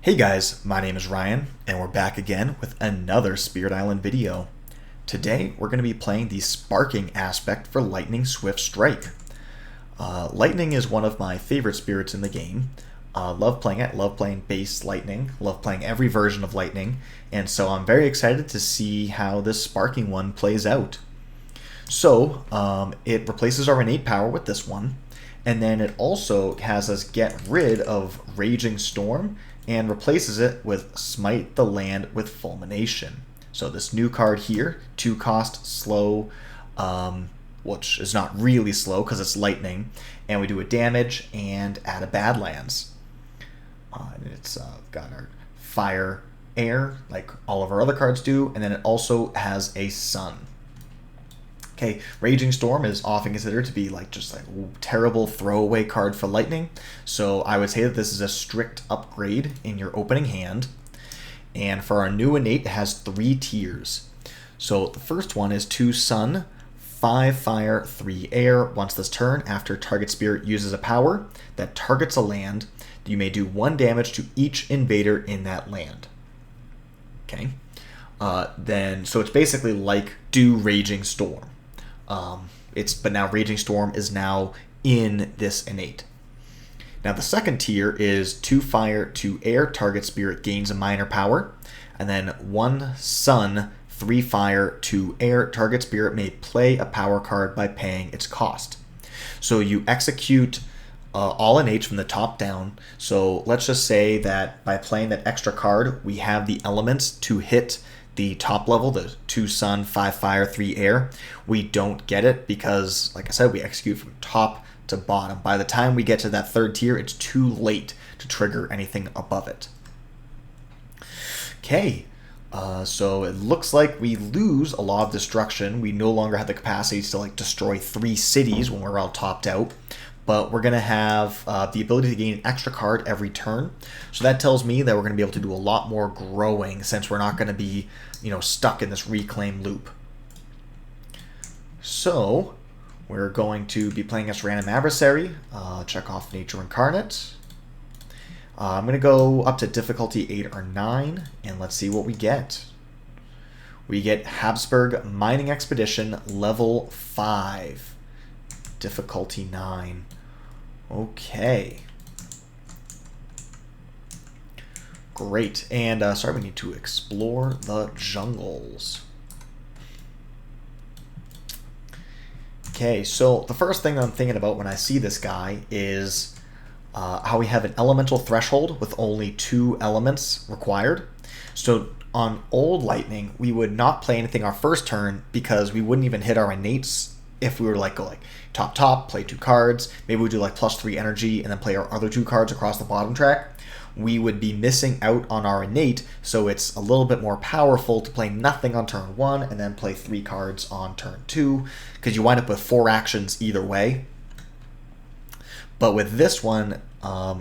Hey guys, my name is Ryan, and we're back again with another Spirit Island video. Today, we're going to be playing the sparking aspect for Lightning Swift Strike. Lightning is one of my favorite spirits in the game. Love playing it, love playing base Lightning, love playing every version of Lightning, and so I'm very excited to see how this sparking one plays out. So, it replaces our innate power with this one, and then it also has us get rid of Raging Storm and replaces it with Smite the Land with Fulmination. So this new card here, 2 cost, slow, which is not really slow because it's lightning, and we do a damage and add a Badlands. It's got our fire, air, like all of our other cards do, and then it also has a sun. Okay, Raging Storm is often considered to be just a terrible throwaway card for Lightning, so I would say that this is a strict upgrade in your opening hand. And for our new innate, it has 3 tiers. So the first one is 2 Sun, 5 Fire, 3 Air. Once this turn, after target spirit uses a power that targets a land, you may do 1 damage to each invader in that land. Okay, so it's basically like do Raging Storm. But now Raging Storm is now in this innate. Now the second tier is 2 Fire, 2 Air, target spirit gains a minor power, and then 1 Sun, 3 Fire, 2 Air, target spirit may play a power card by paying its cost. So you execute all innates from the top down. So let's just say that by playing that extra card, we have the elements to hit the top level, the 2 Sun, 5 Fire, 3 Air. We don't get it because, like I said, we execute from top to bottom. By the time we get to that third tier, it's too late to trigger anything above it. Okay, so it looks like we lose a Law of Destruction. We no longer have the capacity to destroy 3 cities when we're all topped out. But we're going to have the ability to gain an extra card every turn. So that tells me that we're going to be able to do a lot more growing since we're not going to be, stuck in this reclaim loop. So we're going to be playing as random adversary. Check off Nature Incarnate. I'm going to go up to difficulty 8 or 9, and let's see what we get. We get Habsburg Mining Expedition level 5. Difficulty 9. Okay. Great. And we need to explore the jungles. Okay, so the first thing I'm thinking about when I see this guy is how we have an elemental threshold with only 2 elements required. So on old Lightning, we would not play anything our first turn because we wouldn't even hit our innates. If we were go top, play 2 cards, maybe we do +3 energy and then play our other 2 cards across the bottom track, we would be missing out on our innate, so it's a little bit more powerful to play nothing on turn 1 and then play 3 cards on turn 2, because you wind up with 4 actions either way. But with this one,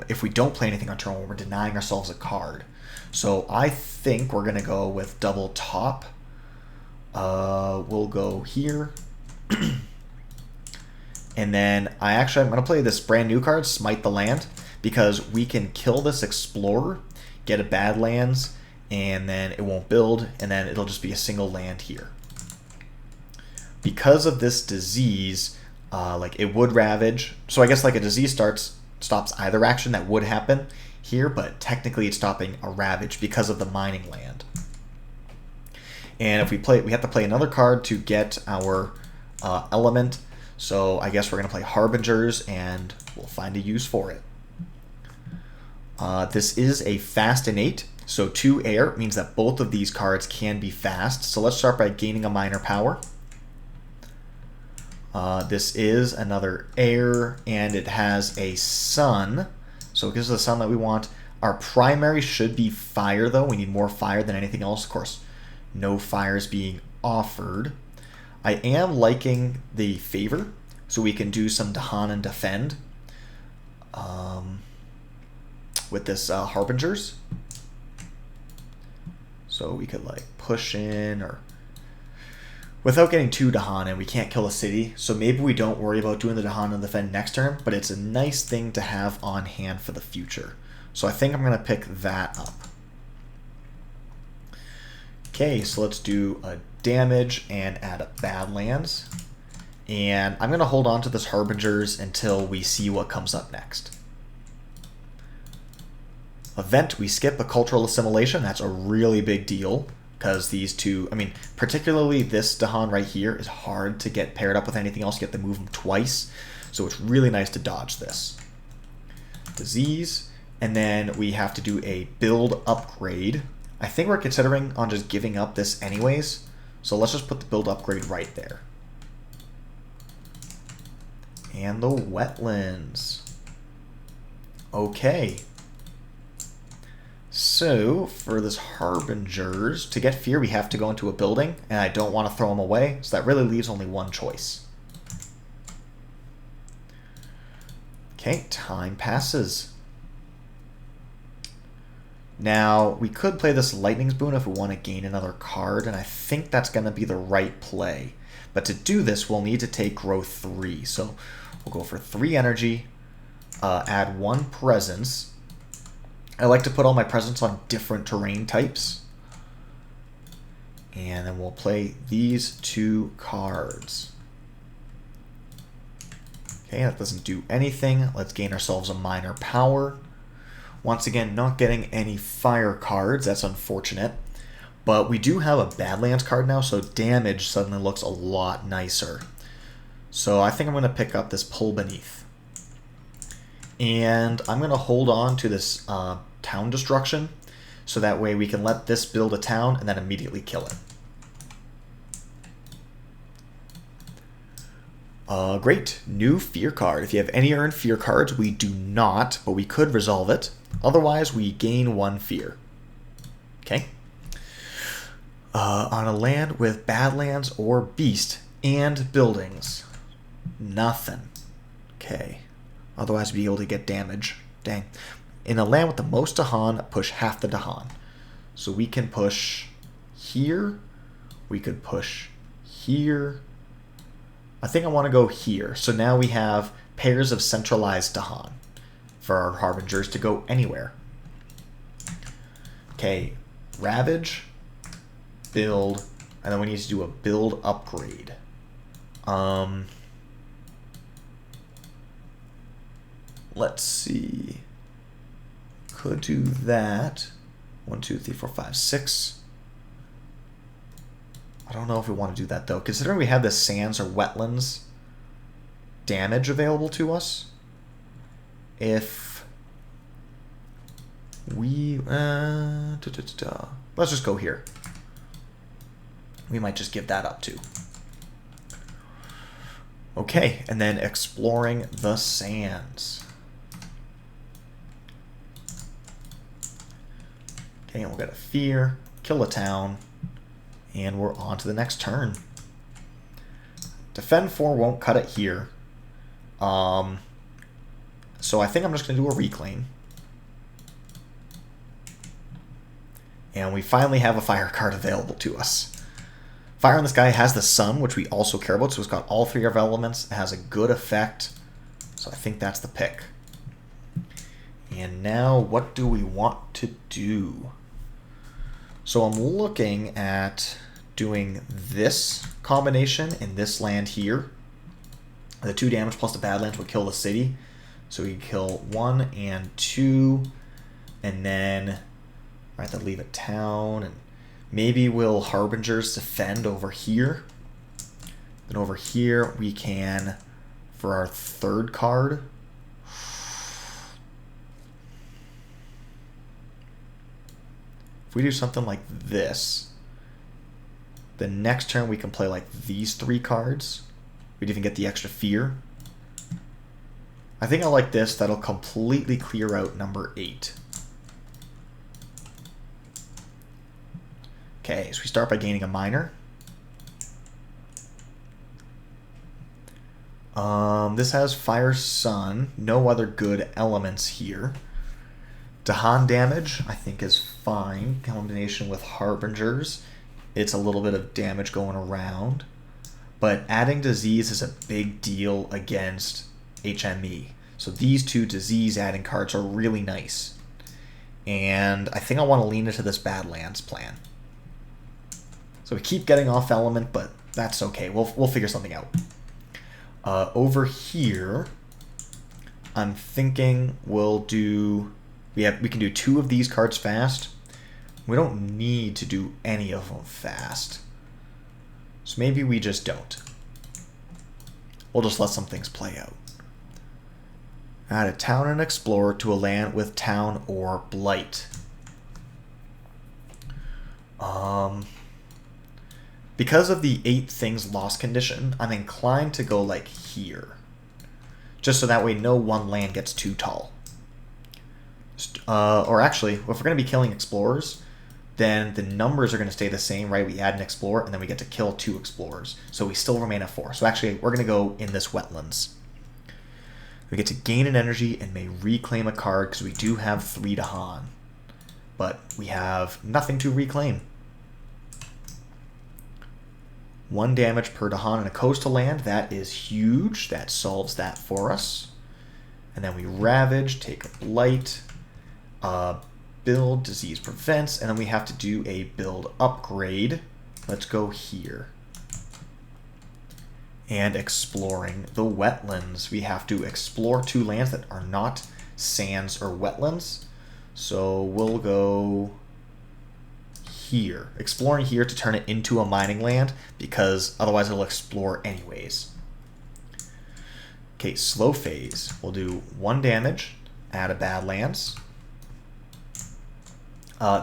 if we don't play anything on turn 1, we're denying ourselves a card. So I think we're going to go with double top. We'll go here. And then I'm going to play this brand new card, Smite the Land, because we can kill this Explorer, get a Badlands, and then it won't build, and then it'll just be a single land here. Because of this disease, it would ravage. So I guess a disease stops either action that would happen here, but technically it's stopping a ravage because of the mining land. And if we have to play another card to get our element. So I guess we're going to play Harbingers, and we'll find a use for it. This is a fast innate, so 2 air means that both of these cards can be fast. So let's start by gaining a minor power. This is another air, and it has a sun, so it gives us the sun that we want. Our primary should be fire, though. We need more fire than anything else. Of course, no fires being offered. I am liking the favor, so we can do some Dahan and defend with this Harbingers. So we could push in, or without getting too Dahan in, we can't kill a city. So maybe we don't worry about doing the Dahan and defend next turn, but it's a nice thing to have on hand for the future. So I think I'm going to pick that up. Okay, so let's do a damage and add a Badlands. And I'm going to hold on to this Harbingers until we see what comes up next. Event, we skip a cultural assimilation. That's a really big deal because these two, I mean, particularly this Dahan right here is hard to get paired up with anything else. You have to move them twice. So it's really nice to dodge this. Disease, and then we have to do a build upgrade. I think we're considering on just giving up this anyways. So let's just put the build upgrade right there. And the wetlands. Okay. So for this Harbingers, to get fear, we have to go into a building, and I don't want to throw them away, so that really leaves only one choice. Okay, time passes. Now, we could play this Lightning's Boon if we want to gain another card, and I think that's going to be the right play. But to do this, we'll need to take growth 3. So we'll go for 3 energy, add 1 presence. I like to put all my presents on different terrain types. And then we'll play these 2 cards. Okay, that doesn't do anything. Let's gain ourselves a minor power. Once again, not getting any fire cards. That's unfortunate. But we do have a Badlands card now, so damage suddenly looks a lot nicer. So I think I'm going to pick up this Pull Beneath. And I'm going to hold on to this town destruction, so that way we can let this build a town and then immediately kill it. Great. New fear card. If you have any earned fear cards, we do not, but we could resolve it. Otherwise, we gain 1 fear. Okay. On a land with Badlands or Beast and buildings. Nothing. Okay. Otherwise, we'd be able to get damage. Dang. In a land with the most Dahan, push half the Dahan. So we can push here. We could push here. I think I want to go here. So now we have pairs of centralized Dahan for our Harbingers to go anywhere. Okay, Ravage, build, and then we need to do a build upgrade. Let's see. Could do that. 1, 2, 3, 4, 5, 6. I don't know if we want to do that though, considering we have the sands or wetlands damage available to us. If we let's just go here. We might just give that up too. Okay, and then exploring the sands. Okay, and we'll get a fear, kill a town, and we're on to the next turn. Defend 4 won't cut it here. So I think I'm just going to do a reclaim. And we finally have a fire card available to us. Fire on this guy has the sun, which we also care about, so it's got all 3 of our elements. It has a good effect, so I think that's the pick. And now, what do we want to do? So I'm looking at doing this combination in this land here. The 2 damage plus the Badlands would kill the city. So we can kill 1 and 2, and then I have to leave a town, and maybe we'll Harbingers defend over here. Then over here we can, for our 3rd card, if we do something like this, the next turn we can play like these 3 cards. We'd even get the extra fear. I think I like this. That'll completely clear out number 8. Okay, so we start by gaining a minor. This has Fire Sun. No other good elements here. Dahan damage, I think, is fine. Combination with Harbingers. It's a little bit of damage going around. But adding disease is a big deal against HME. So these 2 disease adding cards are really nice. And I think I want to lean into this Badlands plan. So we keep getting off element, but that's okay. We'll figure something out. Over here, I'm thinking we'll do... We can do 2 of these cards fast. We don't need to do any of them fast. So maybe we just don't. We'll just let some things play out. Add a town and explorer to a land with town or blight. Because of the 8 things lost condition, I'm inclined to go like here. Just so that way no one land gets too tall. Or actually, if we're going to be killing explorers, then the numbers are going to stay the same, right? We add an explorer, and then we get to kill 2 explorers. So we still remain at 4. So actually, we're going to go in this wetlands. We get to gain an energy and may reclaim a card because we do have 3 Dahan. But we have nothing to reclaim. 1 damage per Dahan in a coastal land. That is huge. That solves that for us. And then we Ravage, take a Blight, build, Disease Prevents, and then we have to do a build upgrade. Let's go here. And exploring the wetlands. We have to explore 2 lands that are not sands or wetlands. So we'll go here. Exploring here to turn it into a mining land, because otherwise it'll explore anyways. Okay, slow phase. We'll do 1 damage, add a Badlands.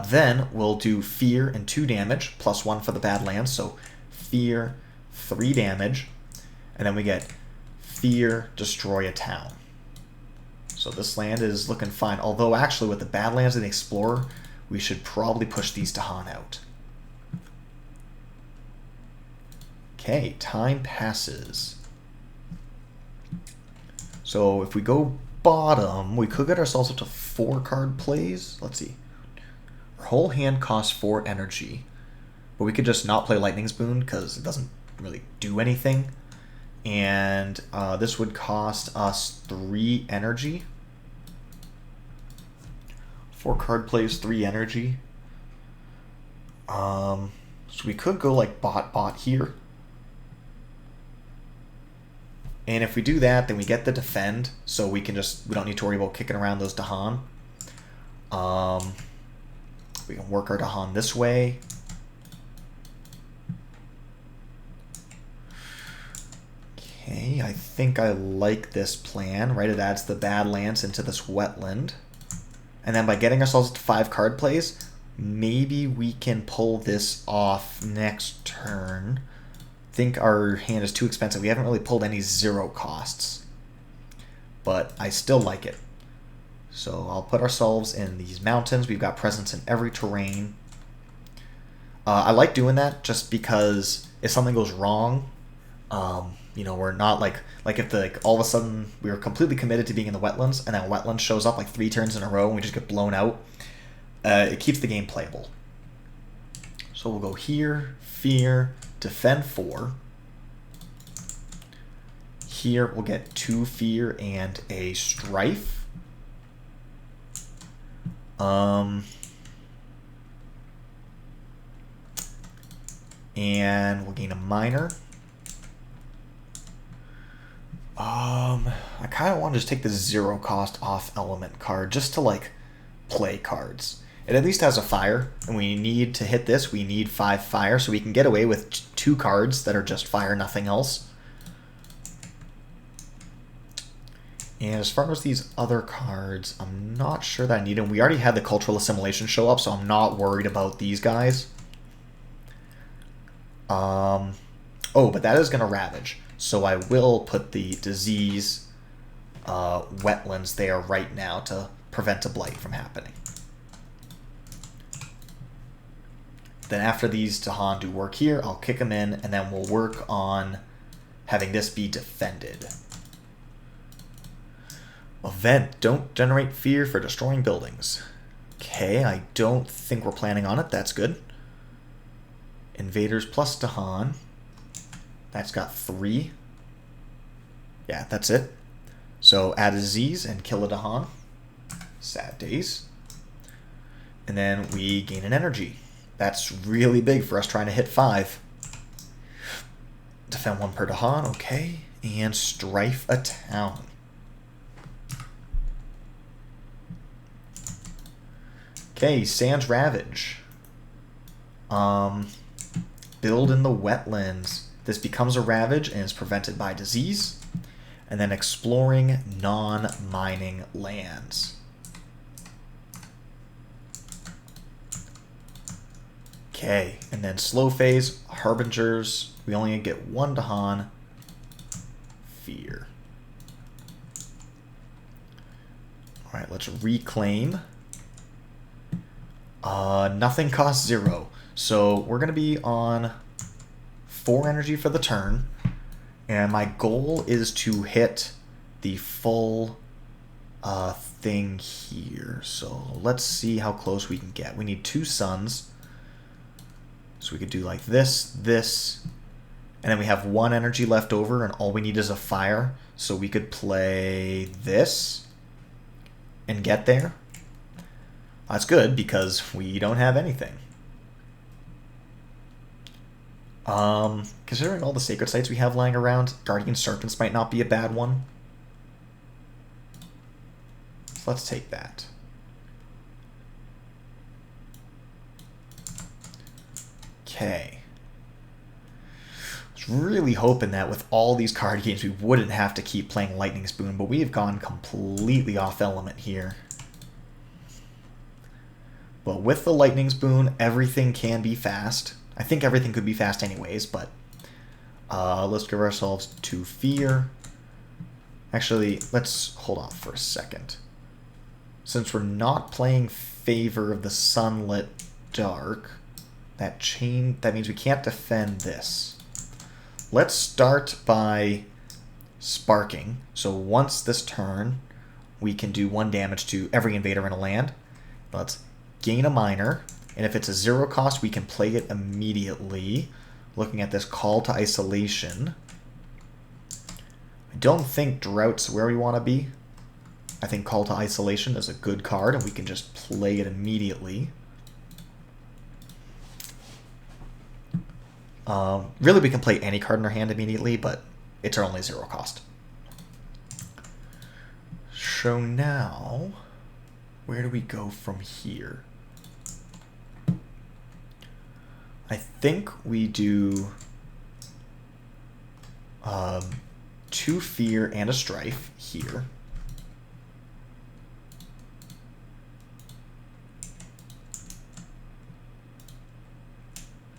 Then we'll do Fear and 2 damage, plus 1 for the Badlands. So Fear, 3 damage. And then we get Fear, destroy a town. So this land is looking fine. Although actually with the Badlands and the Explorer, we should probably push these Dahan out. Okay, time passes. So if we go bottom, we could get ourselves up to 4 card plays. Let's see. Our whole hand costs 4 energy. But we could just not play Lightning's Boon because it doesn't really do anything. And this would cost us 3 energy. 4 card plays, 3 energy. So we could go like bot here. And if we do that, then we get the defend, so we don't need to worry about kicking around those Dahan. We can work our Dahan this way. Okay, I think I like this plan, right? It adds the Badlands into this wetland. And then by getting ourselves to 5 card plays, maybe we can pull this off next turn. I think our hand is too expensive. We haven't really pulled any 0 costs. But I still like it. So I'll put ourselves in these mountains. We've got presence in every terrain. I like doing that just because if something goes wrong, you know, we're not like if all of a sudden we were completely committed to being in the wetlands and then wetlands shows up like 3 turns in a row and we just get blown out, it keeps the game playable. So we'll go here, Fear, defend 4. Here we'll get 2 Fear and a Strife. And we'll gain a Miner. I kind of want to just take the 0 cost off element card just to like play cards. It at least has a fire, and we need to hit this. We need 5 fire, so we can get away with 2 cards that are just fire, nothing else. And as far as these other cards, I'm not sure that I need them. We already had the cultural assimilation show up, so I'm not worried about these guys. Oh, but that is going to Ravage. So I will put the disease wetlands there right now to prevent a blight from happening. Then after these Dahan do work here, I'll kick them in, and then we'll work on having this be defended. Event, don't generate fear for destroying buildings. Okay, I don't think we're planning on it. That's good. Invaders plus Dahan. That's got 3. Yeah, that's it. So add a disease and kill a Dahan. Sad days. and then we gain an energy. That's really big for us trying to hit 5. Defend 1 per Dahan, okay. And strife a town. Okay, Sands Ravage. Build in the wetlands. This becomes a ravage and is prevented by disease. And then exploring non-mining lands. Okay, and then slow phase, harbingers. We only get 1 Dahan. Fear. Alright, let's reclaim. Nothing costs 0. So we're going to be on 4 energy for the turn. And my goal is to hit the full thing here. So let's see how close we can get. We need 2 suns. So we could do like this, this, and then we have 1 energy left over, and all we need is a fire. So we could play this and get there. That's good because we don't have anything. Considering all the sacred sites we have lying around, Guardian Serpents might not be a bad one. So let's take that. Okay. I was really hoping that with all these card games we wouldn't have to keep playing Lightning Spoon, but we have gone completely off element here. But with the Lightning Spoon, everything can be fast. I think everything could be fast anyways, but let's give ourselves 2 fear. Actually, let's hold off for a second. Since we're not playing Favor of the Sunlit Dark, that means we can't defend this. Let's start by sparking. So once this turn, we can do 1 damage to every invader in a land. Let's gain a miner, and if it's a 0 cost, we can play it immediately. Looking at this call to isolation. I don't think Drought's where we want to be. I think call to isolation is a good card, and we can just play it immediately. Really, we can play any card in our hand immediately, but it's our only 0 cost. So now, where do we go from here? I think we do 2 fear and a strife here.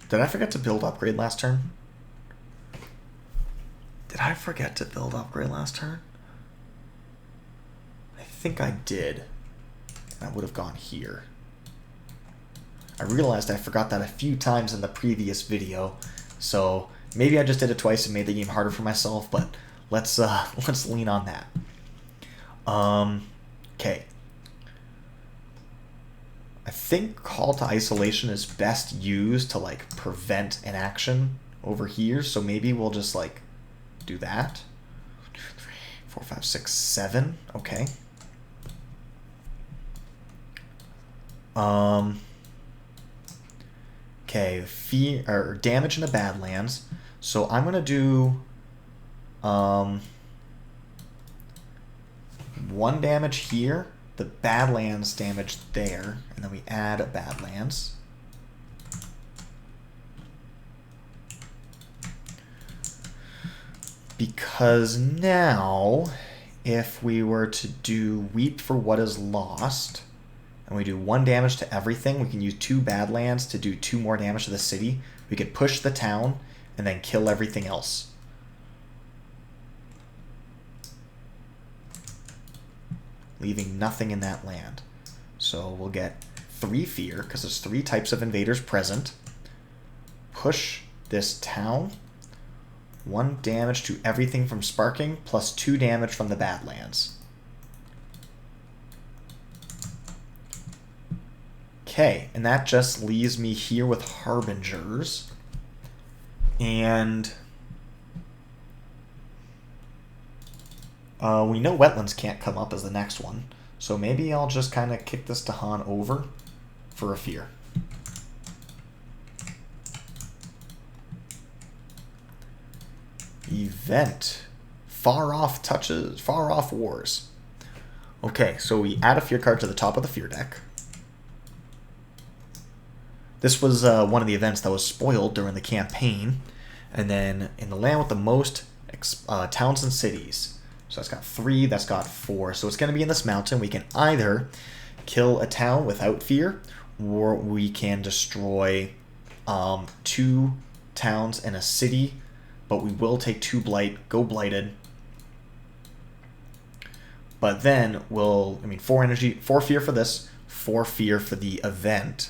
Did I forget to build upgrade last turn? Did I forget to build upgrade last turn? I think I did. I would have gone here. I realized I forgot that a few times in the previous video, so maybe I just did it twice and made the game harder for myself, but let's lean on that. Okay. I think call to isolation is best used to like prevent an action over here, so maybe we'll just like do that. 1, 2, 3, 4, 5, 6, 7. Okay. Okay, fear or damage in the Badlands. So I'm gonna do 1 damage here. The Badlands damage there, and then we add a Badlands. Because now, if we were to do Weep for What Is Lost, and we do 1 damage to everything, we can use 2 Badlands to do 2 more damage to the city. We could push the town, and then kill everything else. Leaving nothing in that land. So we'll get 3 fear, because there's 3 types of invaders present. Push this town. 1 damage to everything from sparking, plus 2 damage from the Badlands. Okay, and that just leaves me here with Harbingers. And we know Wetlands can't come up as the next one, so maybe I'll just kind of kick this Dahan over. for a fear. Event. Far off touches, far off wars. Okay, so we add a fear card to the top of the fear deck. This was one of the events that was spoiled during the campaign. And then in the land with the most towns and cities. So that's got 3, that's got 4. So it's going to be in this mountain. We can either kill a town without fear, or we can destroy 2 towns and a city, but we will take 2 blight, go blighted. But then 4 energy, 4 fear for this, 4 fear for the event.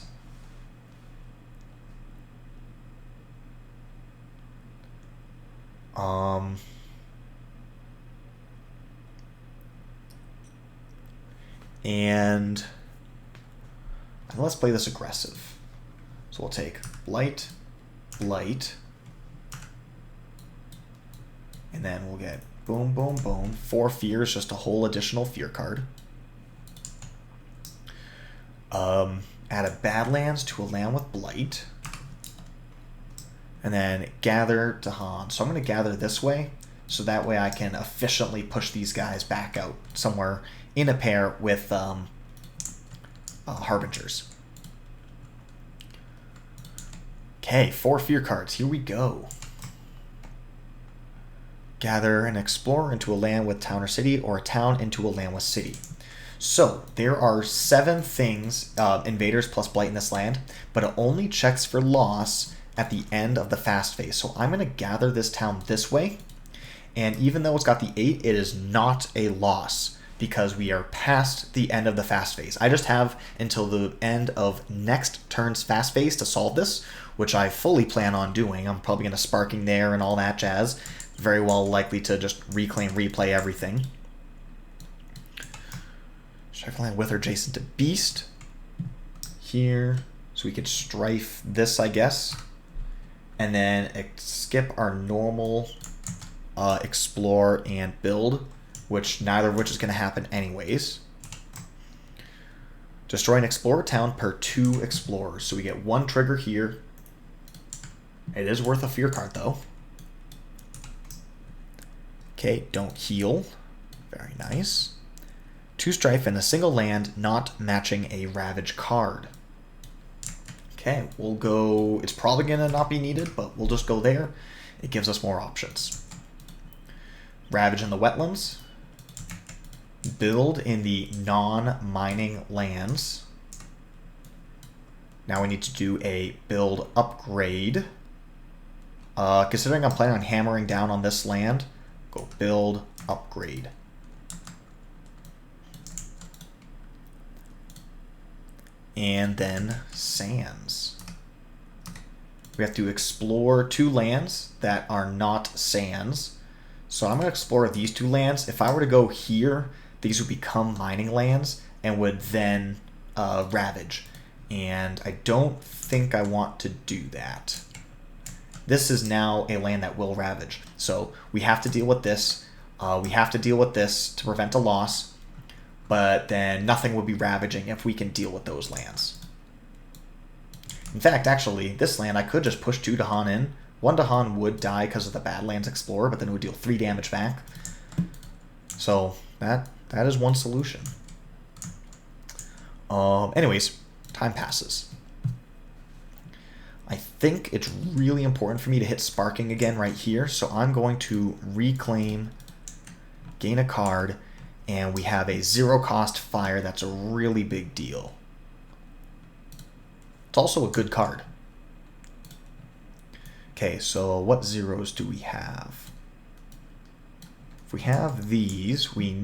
And let's play this aggressive. So we'll take Blight, Blight, and then we'll get boom, boom, boom. 4 fears, just a whole additional fear card. Add a Badlands to a land with Blight. And then gather Dahan. So I'm going to gather this way, so that way I can efficiently push these guys back out somewhere in a pair with Harbingers. Okay, 4 fear cards. Here we go. Gather an explorer into a land with town or city, or a town into a land with city. So there are 7 things, invaders plus blight in this land, but it only checks for loss at the end of the fast phase. So I'm going to gather this town this way, and even though it's got the 8, it is not a loss because we are past the end of the fast phase. I just have until the end of next turn's fast phase to solve this, which I fully plan on doing. I'm probably going to Sparking there and all that jazz. Very well likely to just reclaim, replay everything. Strife land with or adjacent to beast here, so we could strife this, I guess, and then skip our normal explore and build, which neither of which is going to happen anyways. Destroy an explorer town per 2 explorers, so we get 1 trigger here. It is worth a fear card though. Okay, don't heal. Very nice. 2 strife and a single land not matching a Ravage card. Okay, we'll go... It's probably going to not be needed, but we'll just go there. It gives us more options. Ravage in the wetlands. Build in the non-mining lands. Now we need to do a build upgrade. Considering I'm planning on hammering down on this land, go build upgrade. And then sands. We have to explore 2 lands that are not sands. So I'm going to explore these 2 lands. If I were to go here, these would become mining lands and would then ravage. And I don't think I want to do that. This is now a land that will ravage. So we have to deal with this. We have to deal with this to prevent a loss. But then nothing would be ravaging if we can deal with those lands. In fact, actually, this land, I could just push 2 Dahan in. 1 Dahan would die because of the Badlands Explorer, but then it would deal 3 damage back. So that is one solution. Anyways, time passes. I think it's really important for me to hit Sparking again right here, so I'm going to reclaim, gain a card, and we have a 0 cost fire. That's a really big deal. It's also a good card. Okay, so what zeros do we have? If we have these, we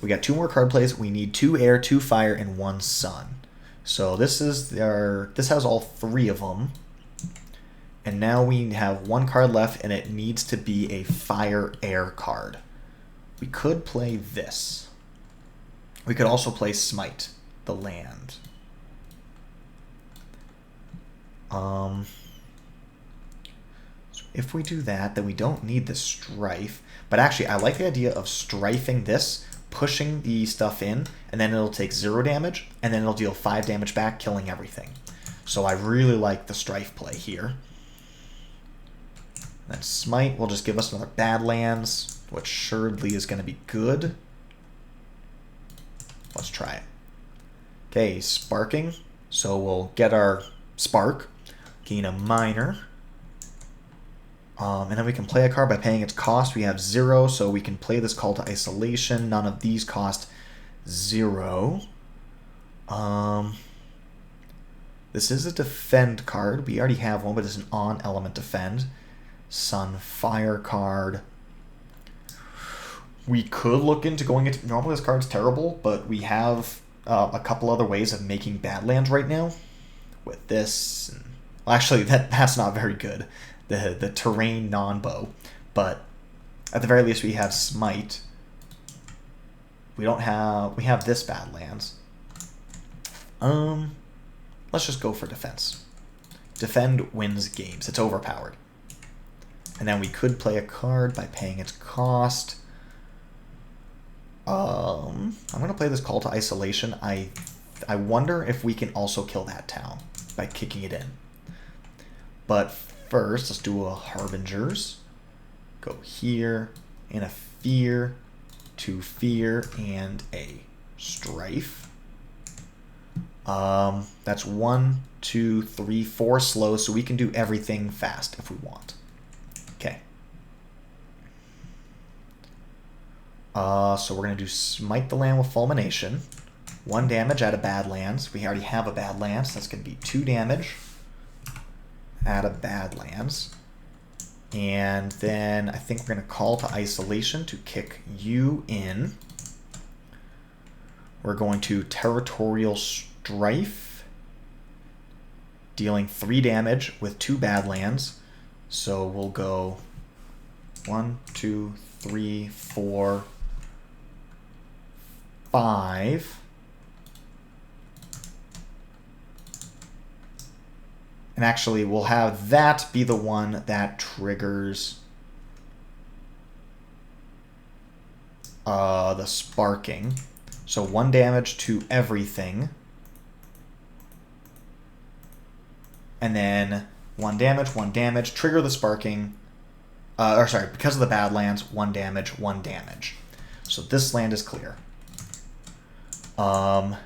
got 2 more card plays. We need 2 air, 2 fire, and 1 sun. So this has all 3 of them. And now we have 1 card left, and it needs to be a fire air card. We could play this. We could also play Smite, the land. So if we do that, then we don't need the Strife. But actually, I like the idea of strifing this, pushing the stuff in, and then it'll take 0 damage, and then it'll deal 5 damage back, killing everything. So I really like the Strife play here. Then Smite will just give us another Badlands, which surely is going to be good. Let's try it. Okay, Sparking. So we'll get our Spark, gain a Minor. And then we can play a card by paying its cost. We have 0, so we can play this Call to Isolation. None of these cost 0. This is a Defend card. We already have one, but it's an on-element Defend. Sun Fire card. We could look into going into... Normally this card's terrible, but we have a couple other ways of making Badlands right now. With this... Well, actually, that's not very good. The terrain non-bow. But at the very least, we have Smite. We don't have... We have this Badlands. Let's just go for defense. Defend wins games. It's overpowered. And then we could play a card by paying its cost. I'm going to play this Call to Isolation. I wonder if we can also kill that town by kicking it in. But first, let's do a Harbingers. Go here, and a Fear, 2 Fear, and a Strife. That's 1, 2, 3, 4 slow, so we can do everything fast if we want. Okay. So we're going to do Smite the Land with Fulmination. 1 damage out of Badlands. We already have a Badlands. That's going to be 2 damage out of Badlands. And then I think we're going to Call to Isolation to kick you in. We're going to Territorial Strife, dealing 3 damage with 2 Badlands. So we'll go 1, 2, 3, 4, 5. And actually, we'll have that be the one that triggers the Sparking. So 1 damage to everything. And then 1 damage, trigger the Sparking. Because of the Badlands, 1 damage, 1 damage. So this land is clear. Oh,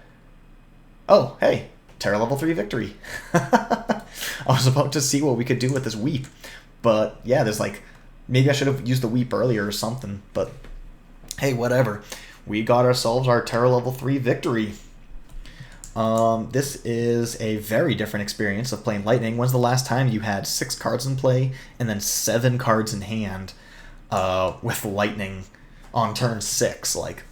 hey, Terra level 3 victory. I was about to see what we could do with this Weep. But yeah, there's like, maybe I should have used the Weep earlier or something. But hey, whatever. We got ourselves our Terra level 3 victory. This is a very different experience of playing Lightning. When's the last time you had 6 cards in play and then 7 cards in hand with Lightning on turn 6? Like,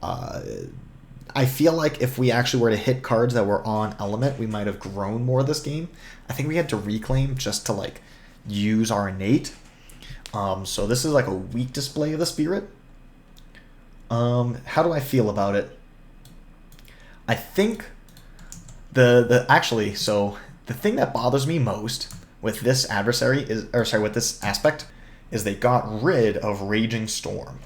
I feel like if we actually were to hit cards that were on element, we might have grown more this game. I think we had to reclaim just to like use our innate. So this is like a weak display of the spirit. How do I feel about it? I think actually, so the thing that bothers me most with this adversary with this aspect is they got rid of Raging Storm.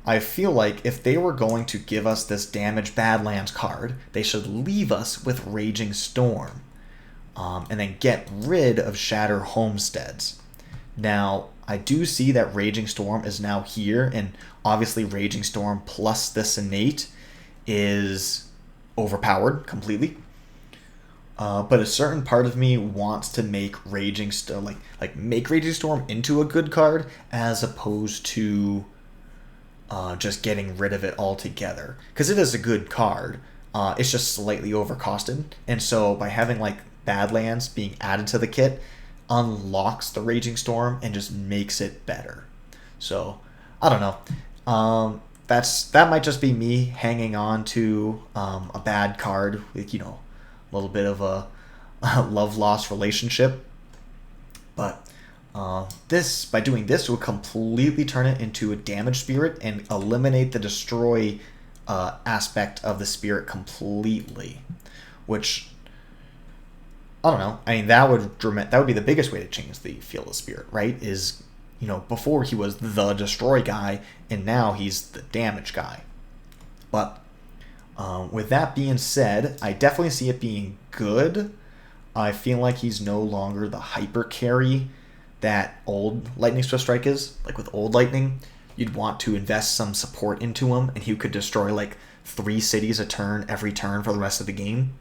I feel like if they were going to give us this damage Badlands card, they should leave us with Raging Storm, and then get rid of Shatter Homesteads. Now, I do see that Raging Storm is now here, and obviously Raging Storm plus this innate is overpowered completely. But a certain part of me wants to make Raging Storm make Raging Storm into a good card as opposed to just getting rid of it altogether, because it is a good card. It's just slightly overcosted, and so by having like Badlands being added to the kit unlocks the Raging Storm and just makes it better. So I don't know. That might just be me hanging on to a bad card with, a little bit of a love-lost relationship. But by doing this, will completely turn it into a damage spirit and eliminate the destroy aspect of the spirit completely. Which, I don't know. I mean, that would be the biggest way to change the feel of the spirit, right? Before he was the destroy guy, and now he's the damage guy. But with that being said, I definitely see it being good. I feel like he's no longer the hyper carry that old Lightning Swift Strike is. Like with old Lightning, you'd want to invest some support into him, and he could destroy like 3 cities a turn every turn for the rest of the game.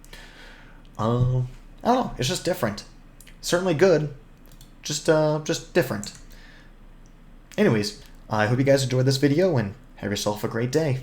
I don't know. It's just different. Certainly good, just different. Anyways, I hope you guys enjoyed this video and have yourself a great day.